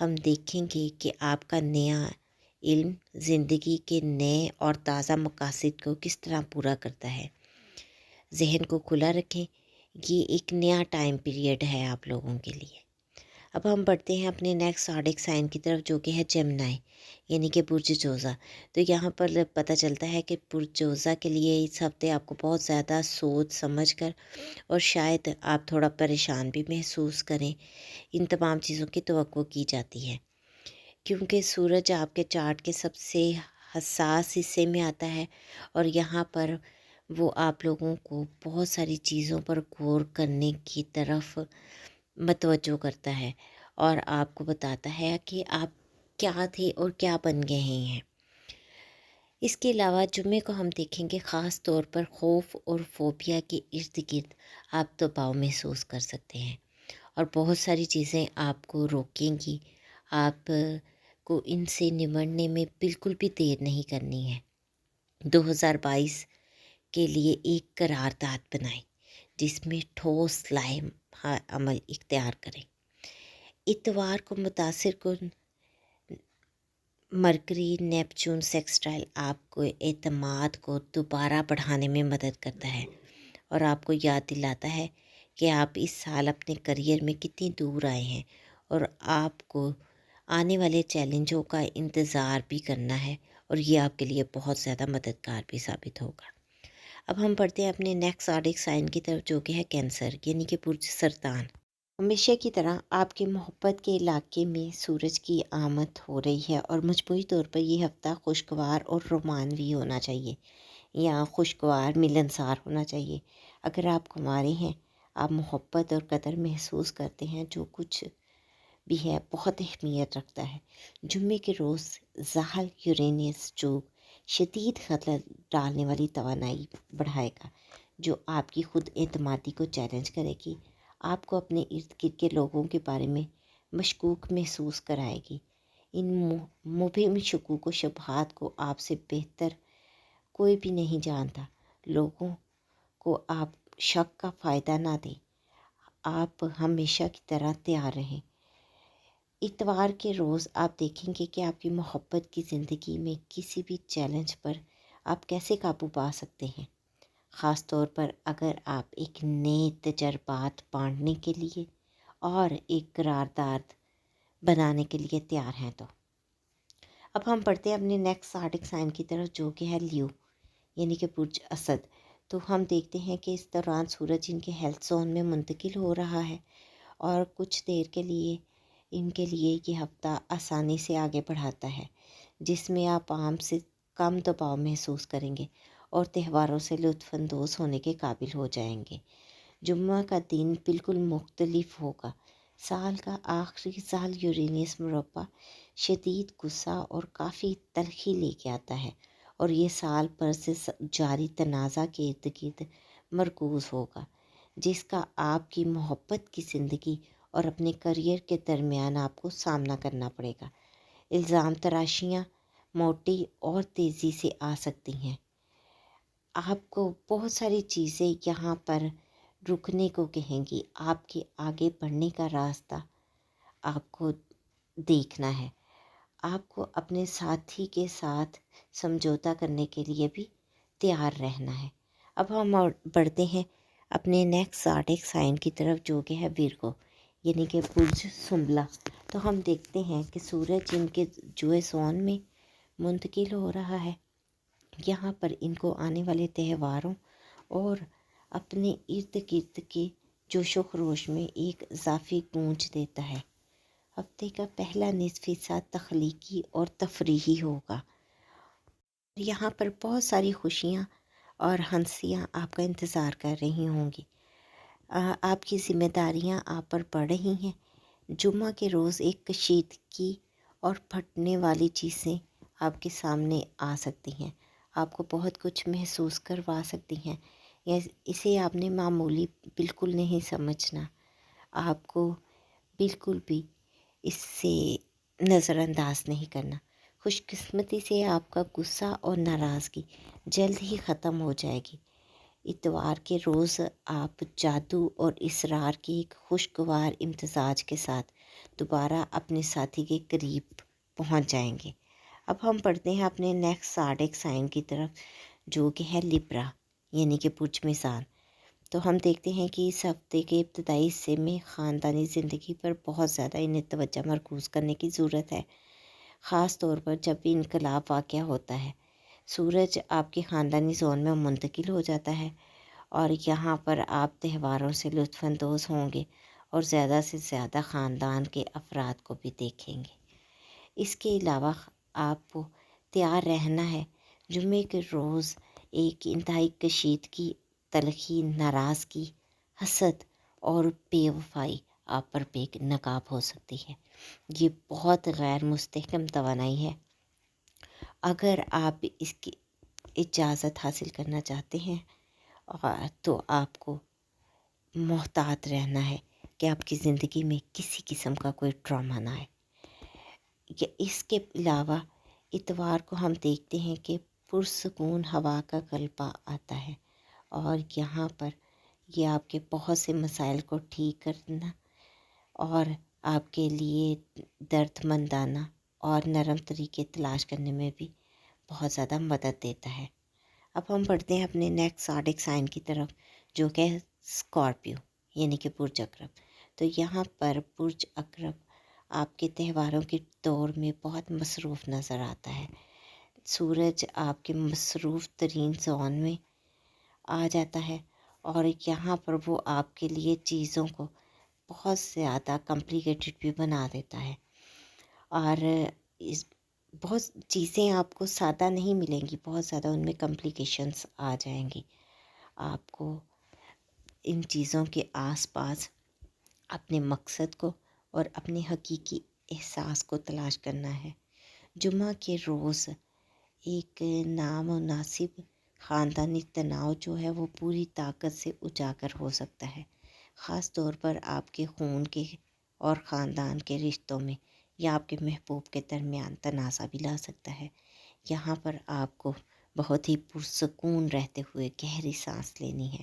ہم دیکھیں گے کہ آپ کا نیا علم زندگی کے نئے اور تازہ مقاصد کو کس طرح پورا کرتا ہے۔ ذہن کو کھلا رکھیں، یہ ایک نیا ٹائم پیریڈ ہے آپ لوگوں کے لیے۔ اب ہم بڑھتے ہیں اپنے نیکسٹ زوڈک سائن کی طرف، جو کہ ہے جیمنائی، یعنی کہ برج جوزا۔ تو یہاں پر پتہ چلتا ہے کہ برج جوزا کے لیے اس ہفتے آپ کو بہت زیادہ سوچ سمجھ کر، اور شاید آپ تھوڑا پریشان بھی محسوس کریں، ان تمام چیزوں کی توقع کی جاتی ہے، کیونکہ سورج آپ کے چارٹ کے سب سے حساس حصے میں آتا ہے، اور یہاں پر وہ آپ لوگوں کو بہت ساری چیزوں پر غور کرنے کی طرف متوجہ کرتا ہے، اور آپ کو بتاتا ہے کہ آپ کیا تھے اور کیا بن گئے ہیں۔ اس کے علاوہ جمعے کو ہم دیکھیں گے خاص طور پر خوف اور فوبیا کے ارد گرد آپ دباؤ محسوس کر سکتے ہیں، اور بہت ساری چیزیں آپ کو روکیں گی۔ آپ کو ان سے نمٹنے میں بالکل بھی دیر نہیں کرنی ہے۔ 2022 کے لیے ایک قرارداد بنائیں جس میں ٹھوس لائم عمل اختیار کریں۔ اتوار کو متاثر کن مرکری نیپچون سیکسٹائل آپ کو اعتماد کو دوبارہ بڑھانے میں مدد کرتا ہے، اور آپ کو یاد دلاتا ہے کہ آپ اس سال اپنے کریئر میں کتنی دور آئے ہیں، اور آپ کو آنے والے چیلنجوں کا انتظار بھی کرنا ہے، اور یہ آپ کے لیے بہت زیادہ مددگار بھی ثابت ہوگا۔ اب ہم پڑھتے ہیں اپنے نیکسٹ زوڈک سائن کی طرف، جو کہ ہے کینسر، یعنی کہ برج سرطان۔ ہمیشہ کی طرح آپ کے محبت کے علاقے میں سورج کی آمد ہو رہی ہے، اور مجموعی طور پر یہ ہفتہ خوشگوار اور رومانوی ہونا چاہیے، یا خوشگوار ملنسار ہونا چاہیے۔ اگر آپ کنوارے ہیں، آپ محبت اور قدر محسوس کرتے ہیں، جو کچھ بھی ہے بہت اہمیت رکھتا ہے۔ جمعے کے روز زحل یورینس جو شدید خطر ڈالنے والی توانائی بڑھائے گا، جو آپ کی خود اعتمادی کو چیلنج کرے گی، آپ کو اپنے ارد گرد کے لوگوں کے بارے میں مشکوک محسوس کرائے گی۔ ان مبہم شکوک و شبہات کو آپ سے بہتر کوئی بھی نہیں جانتا۔ لوگوں کو آپ شک کا فائدہ نہ دیں، آپ ہمیشہ کی طرح تیار رہیں۔ اتوار کے روز آپ دیکھیں گے کہ آپ کی محبت کی زندگی میں کسی بھی چیلنج پر آپ کیسے قابو پا سکتے ہیں، خاص طور پر اگر آپ ایک نئے تجربات بانٹنے کے لیے اور ایک قرارداد بنانے کے لیے تیار ہیں۔ تو اب ہم پڑھتے ہیں اپنے نیکسٹ زوڈک سائن کی طرف، جو کہ ہے لیو، یعنی کہ برج اسد۔ تو ہم دیکھتے ہیں کہ اس دوران سورج ان کے ہیلتھ زون میں منتقل ہو رہا ہے، اور کچھ دیر کے لیے ان کے لیے یہ ہفتہ آسانی سے آگے بڑھاتا ہے، جس میں آپ عام سے کم دباؤ محسوس کریں گے اور تہواروں سے لطف اندوز ہونے کے قابل ہو جائیں گے۔ جمعہ کا دن بالکل مختلف ہوگا۔ سال کا آخری سال یورینس مربع شدید غصہ اور کافی تلخی لے کے آتا ہے، اور یہ سال پر سے جاری تنازع کے ارد گرد مرکوز ہوگا، جس کا آپ کی محبت کی زندگی اور اپنے کریئر کے درمیان آپ کو سامنا کرنا پڑے گا۔ الزام تراشیاں موٹی اور تیزی سے آ سکتی ہیں۔ آپ کو بہت ساری چیزیں یہاں پر رکنے کو کہیں گی۔ آپ کے آگے بڑھنے کا راستہ آپ کو دیکھنا ہے۔ آپ کو اپنے ساتھی کے ساتھ سمجھوتا کرنے کے لیے بھی تیار رہنا ہے۔ اب ہم بڑھتے ہیں اپنے نیکسٹ زوڈک سائن کی طرف، جو کہ ہے ویرگو، یعنی کہ برج سنبلا۔ تو ہم دیکھتے ہیں کہ سورج ان کے جو زون میں منتقل ہو رہا ہے، یہاں پر ان کو آنے والے تہواروں اور اپنے ارد گرد کے جوش و خروش میں ایک اضافی گونج دیتا ہے۔ ہفتے کا پہلا نصف حصہ تخلیقی اور تفریحی ہوگا۔ یہاں پر بہت ساری خوشیاں اور ہنسیاں آپ کا انتظار کر رہی ہوں گی۔ آپ کی ذمہ داریاں آپ پر پڑ رہی ہیں۔ جمعہ کے روز ایک کشیدگی اور پھٹنے والی چیزیں آپ کے سامنے آ سکتی ہیں، آپ کو بہت کچھ محسوس کروا سکتی ہیں، یا اسے آپ نے معمولی بالکل نہیں سمجھنا۔ آپ کو بالکل بھی اس سے نظر انداز نہیں کرنا۔ خوش قسمتی سے آپ کا غصہ اور ناراضگی جلد ہی ختم ہو جائے گی۔ اتوار کے روز آپ جادو اور اسرار کی ایک خوشگوار امتزاج کے ساتھ دوبارہ اپنے ساتھی کے قریب پہنچ جائیں گے۔ اب ہم پڑھتے ہیں اپنے نیکسٹ زوڈیک سائن کی طرف، جو کہ ہے لیبرا یعنی کہ برج میزان۔ تو ہم دیکھتے ہیں کہ اس ہفتے کے ابتدائی حصے میں خاندانی زندگی پر بہت زیادہ انہیں توجہ مرکوز کرنے کی ضرورت ہے، خاص طور پر جب بھی انقلاب واقع ہوتا ہے۔ سورج آپ کے خاندانی زون میں منتقل ہو جاتا ہے اور یہاں پر آپ تہواروں سے لطف اندوز ہوں گے اور زیادہ سے زیادہ خاندان کے افراد کو بھی دیکھیں گے۔ اس کے علاوہ آپ کو تیار رہنا ہے۔ جمعے کے روز ایک انتہائی کشیدگی، تلخی، ناراضگی، حسد اور بے وفائی آپ پر بے نقاب ہو سکتی ہے۔ یہ بہت غیر مستحکم توانائی ہے۔ اگر آپ اس کی اجازت حاصل کرنا چاہتے ہیں تو آپ کو محتاط رہنا ہے کہ آپ کی زندگی میں کسی قسم کا کوئی ڈرامہ نہ آئے۔ اس کے علاوہ اتوار کو ہم دیکھتے ہیں کہ پرسکون ہوا کا غلبہ آتا ہے اور یہاں پر یہ آپ کے بہت سے مسائل کو ٹھیک کرنا اور آپ کے لیے درد مندانہ اور نرم طریقے تلاش کرنے میں بھی بہت زیادہ مدد دیتا ہے۔ اب ہم بڑھتے ہیں اپنے نیکسٹ زوڈیک سائن کی طرف، جو کہ اسکارپیو یعنی کہ برج عقرب۔ تو یہاں پر برج عقرب آپ کے تہواروں کے دور میں بہت مصروف نظر آتا ہے۔ سورج آپ کے مصروف ترین زون میں آ جاتا ہے اور یہاں پر وہ آپ کے لیے چیزوں کو بہت زیادہ کمپلیکیٹڈ بھی بنا دیتا ہے اور بہت چیزیں آپ کو سادہ نہیں ملیں گی، بہت زیادہ ان میں کمپلیکیشنس آ جائیں گی۔ آپ کو ان چیزوں کے آس پاس اپنے مقصد کو اور اپنے حقیقی احساس کو تلاش کرنا ہے۔ جمعہ کے روز ایک نامناسب خاندانی تناؤ جو ہے وہ پوری طاقت سے اجاگر ہو سکتا ہے، خاص طور پر آپ کے خون کے اور خاندان کے رشتوں میں یا آپ کے محبوب کے درمیان تنازع بھی لا سکتا ہے۔ یہاں پر آپ کو بہت ہی پرسکون رہتے ہوئے گہری سانس لینی ہے۔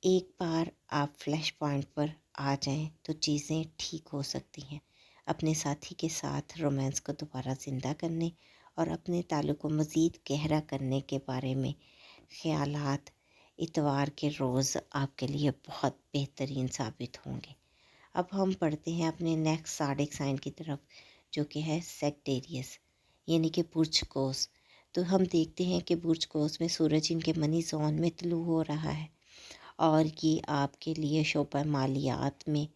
ایک بار آپ فلیش پوائنٹ پر آ جائیں تو چیزیں ٹھیک ہو سکتی ہیں۔ اپنے ساتھی کے ساتھ رومانس کو دوبارہ زندہ کرنے اور اپنے تعلق کو مزید گہرا کرنے کے بارے میں خیالات اتوار کے روز آپ کے لیے بہت بہترین ثابت ہوں گے۔ اب ہم پڑھتے ہیں اپنے نیکسٹ زوڈیک سائن کی طرف، جو کہ ہے سیکٹیریس یعنی کہ برج قوس۔ تو ہم دیکھتے ہیں کہ برج قوس میں سورج ان کے منی زون میں طلوع ہو رہا ہے اور یہ آپ کے لیے شعبہ مالیات میں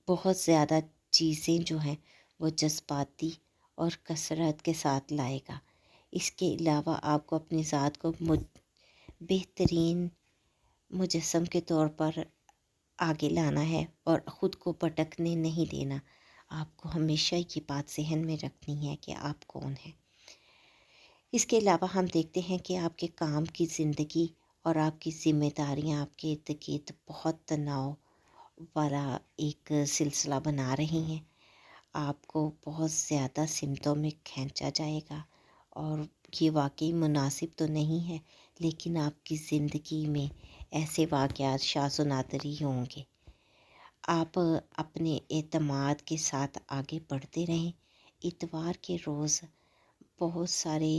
بہت زیادہ چیزیں جو ہیں وہ جذباتی اور کثرت کے ساتھ لائے گا۔ اس کے علاوہ آپ کو اپنی ذات کو بہترین مجسم کے طور پر آگے لانا ہے اور خود کو بھٹکنے نہیں دینا۔ آپ کو ہمیشہ یہ بات ذہن میں رکھنی ہے کہ آپ کون ہیں۔ اس کے علاوہ ہم دیکھتے ہیں کہ آپ کے کام کی زندگی اور آپ کی ذمہ داریاں آپ کے ارد گرد بہت تناؤ والا ایک سلسلہ بنا رہی ہیں۔ آپ کو بہت زیادہ سمتوں میں کھینچا جائے گا اور یہ واقعی مناسب تو نہیں ہے، لیکن آپ کی زندگی میں ایسے واقعات شاذ و نادر ہی ہوں گے۔ آپ اپنے اعتماد کے ساتھ آگے بڑھتے رہیں۔ اتوار کے روز بہت سارے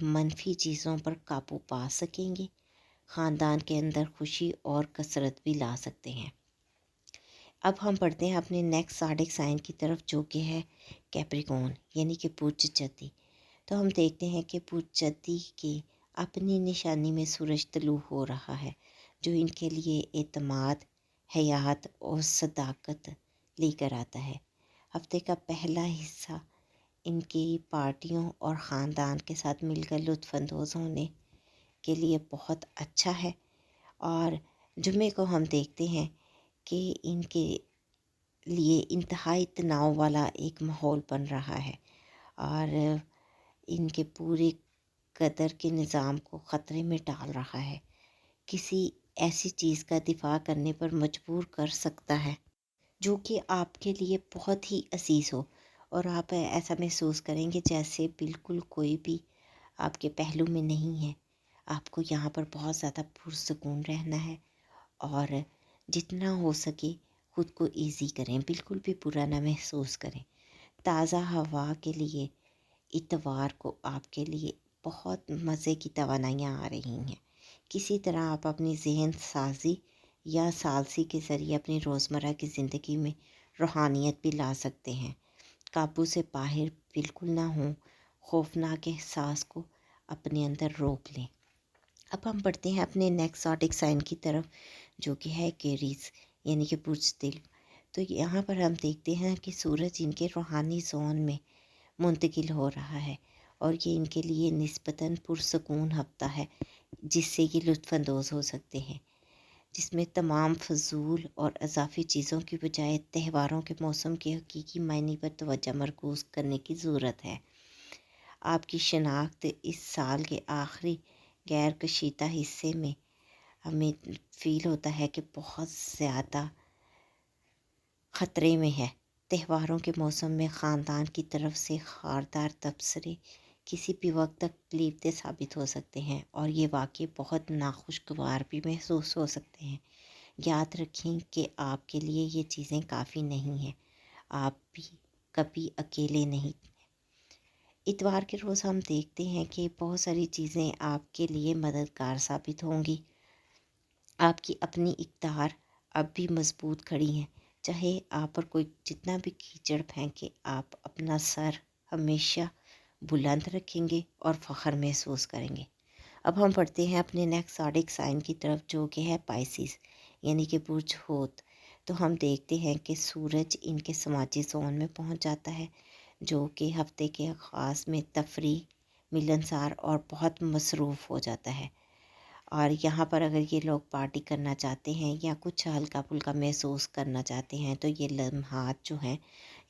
منفی چیزوں پر قابو پا سکیں گے، خاندان کے اندر خوشی اور کثرت بھی لا سکتے ہیں۔ اب ہم پڑھتے ہیں اپنے نیکسٹ زوڈیک سائن کی طرف، جو کہ ہے کیپریکون یعنی کہ برج جدی۔ تو ہم دیکھتے ہیں کہ برج جدی کے اپنی نشانی میں سورج طلوع ہو رہا ہے، جو ان کے لیے اعتماد، حیات اور صداقت لے کر آتا ہے۔ ہفتے کا پہلا حصہ ان کی پارٹیوں اور خاندان کے ساتھ مل کر لطف اندوز ہونے کے لیے بہت اچھا ہے، اور جمعے کو ہم دیکھتے ہیں کہ ان کے لیے انتہائی تناؤ والا ایک ماحول بن رہا ہے اور ان کے پورے قدر کے نظام کو خطرے میں ڈال رہا ہے، کسی ایسی چیز کا دفاع کرنے پر مجبور کر سکتا ہے جو کہ آپ کے لیے بہت ہی عزیز ہو، اور آپ ایسا محسوس کریں گے جیسے بالکل کوئی بھی آپ کے پہلو میں نہیں ہے۔ آپ کو یہاں پر بہت زیادہ پرسکون رہنا ہے اور جتنا ہو سکے خود کو ایزی کریں، بالکل بھی برا نہ محسوس کریں۔ تازہ ہوا کے لیے اتوار کو آپ کے لیے بہت مزے کی توانائیاں آ رہی ہیں۔ کسی طرح آپ اپنی ذہن سازی یا ثالثی کے ذریعے اپنی روزمرہ کی زندگی میں روحانیت بھی لا سکتے ہیں۔ قابو سے باہر بالکل نہ ہوں، خوفناک احساس کو اپنے اندر روک لیں۔ اب ہم بڑھتے ہیں اپنے نیکسٹ زوڈک سائن کی طرف، جو کہ ہے کیریز، یعنی کہ برج دل۔ تو یہاں پر ہم دیکھتے ہیں کہ سورج ان کے روحانی زون میں منتقل ہو رہا ہے، اور یہ ان کے لیے نسبتاً پرسکون ہفتہ ہے، جس سے یہ لطف اندوز ہو سکتے ہیں، جس میں تمام فضول اور اضافی چیزوں کی بجائے تہواروں کے موسم کے حقیقی معنی پر توجہ مرکوز کرنے کی ضرورت ہے۔ آپ کی شناخت اس سال کے آخری غیر کشیدہ حصے میں ہمیں فیل ہوتا ہے کہ بہت زیادہ خطرے میں ہے۔ تہواروں کے موسم میں خاندان کی طرف سے خاردار تبصرے کسی بھی وقت تکلیف دہ ثابت ہو سکتے ہیں، اور یہ واقعی بہت ناخوشگوار بھی محسوس ہو سکتے ہیں۔ یاد رکھیں کہ آپ کے لیے یہ چیزیں کافی نہیں ہیں، آپ بھی کبھی اکیلے نہیں۔ اتوار کے روز ہم دیکھتے ہیں کہ بہت ساری چیزیں آپ کے لیے مددگار ثابت ہوں گی۔ آپ کی اپنی اقدار اب بھی مضبوط کھڑی ہیں، چاہے آپ پر کوئی جتنا بھی کیچڑ پھینکے، آپ اپنا سر ہمیشہ بلند رکھیں گے اور فخر محسوس کریں گے۔ اب ہم پڑھتے ہیں اپنے نیکسٹ زوڈک سائن کی طرف، جو کہ ہے پائسیز، یعنی کہ برج حوت۔ تو ہم دیکھتے ہیں کہ سورج ان کے سماجی زون میں پہنچ جاتا ہے، جو کہ ہفتے کے آغاز میں تفریح، ملنسار اور بہت مصروف ہو جاتا ہے۔ اور یہاں پر اگر یہ لوگ پارٹی کرنا چاہتے ہیں یا کچھ ہلکا پھلکا محسوس کرنا چاہتے ہیں، تو یہ لمحات جو ہیں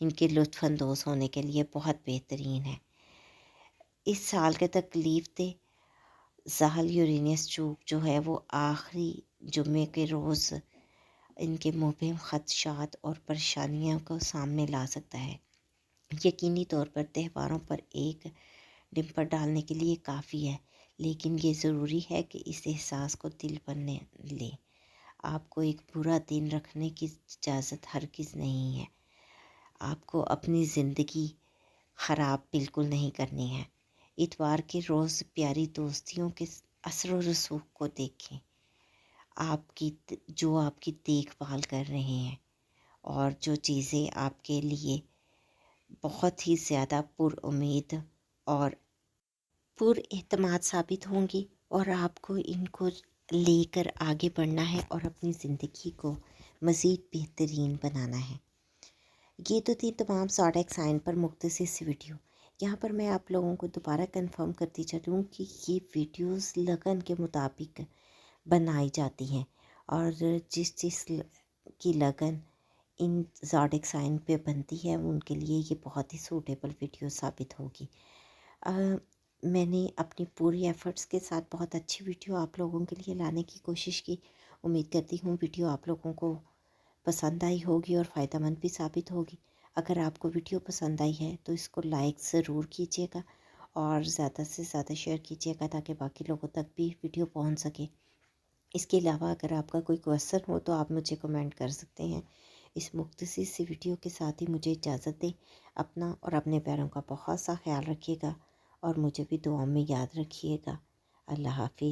ان کے لطف اندوز ہونے کے لیے بہت بہترین ہے۔ اس سال کے تکلیف دہ زحل یورینس چوک جو ہے وہ آخری جمعے کے روز ان کے مبہم خدشات اور پریشانیوں کو سامنے لا سکتا ہے۔ یقینی طور پر تہواروں پر ایک ڈمپر ڈالنے کے لیے کافی ہے، لیکن یہ ضروری ہے کہ اس احساس کو دل پر نہ لیں۔ آپ کو ایک برا دن رکھنے کی اجازت ہرگز نہیں ہے۔ آپ کو اپنی زندگی خراب بالکل نہیں کرنی ہے۔ اتوار کے روز پیاری دوستیوں کے اثر و رسوخ کو دیکھیں، آپ کی دیکھ بھال کر رہے ہیں، اور جو چیزیں آپ کے لیے بہت ہی زیادہ پر امید اور پر اعتماد ثابت ہوں گی، اور آپ کو ان کو لے کر آگے بڑھنا ہے اور اپنی زندگی کو مزید بہترین بنانا ہے۔ یہ تو تھی تمام زوڈک سائن پر مختصر سی ویڈیو۔ یہاں پر میں آپ لوگوں کو دوبارہ کنفرم کرتی چلوں کہ یہ ویڈیوز لگن کے مطابق بنائی جاتی ہیں، اور جس چیز کی لگن ان زوڈک سائن پہ بنتی ہے ان کے لیے یہ بہت ہی سوٹیبل ویڈیو ثابت ہوگی۔ میں نے اپنی پوری ایفرٹس کے ساتھ بہت اچھی ویڈیو آپ لوگوں کے لیے لانے کی کوشش کی۔ امید کرتی ہوں ویڈیو آپ لوگوں کو پسند آئی ہوگی اور فائدہ مند بھی ثابت ہوگی۔ اگر آپ کو ویڈیو پسند آئی ہے تو اس کو لائک ضرور کیجیے گا، اور زیادہ سے زیادہ شیئر کیجیے گا تاکہ باقی لوگوں تک بھی ویڈیو پہنچ سکے۔ اس کے علاوہ اگر آپ کا کوئی کویسچن ہو تو آپ مجھے کمنٹ کر سکتے ہیں۔ اس مختصر سی ویڈیو کے ساتھ ہی مجھے اجازت دیں۔ اپنا اور اپنے پیاروں کا بہت سا خیال رکھیے گا، اور مجھے بھی دعاؤں میں یاد رکھیے گا۔ اللہ حافظ۔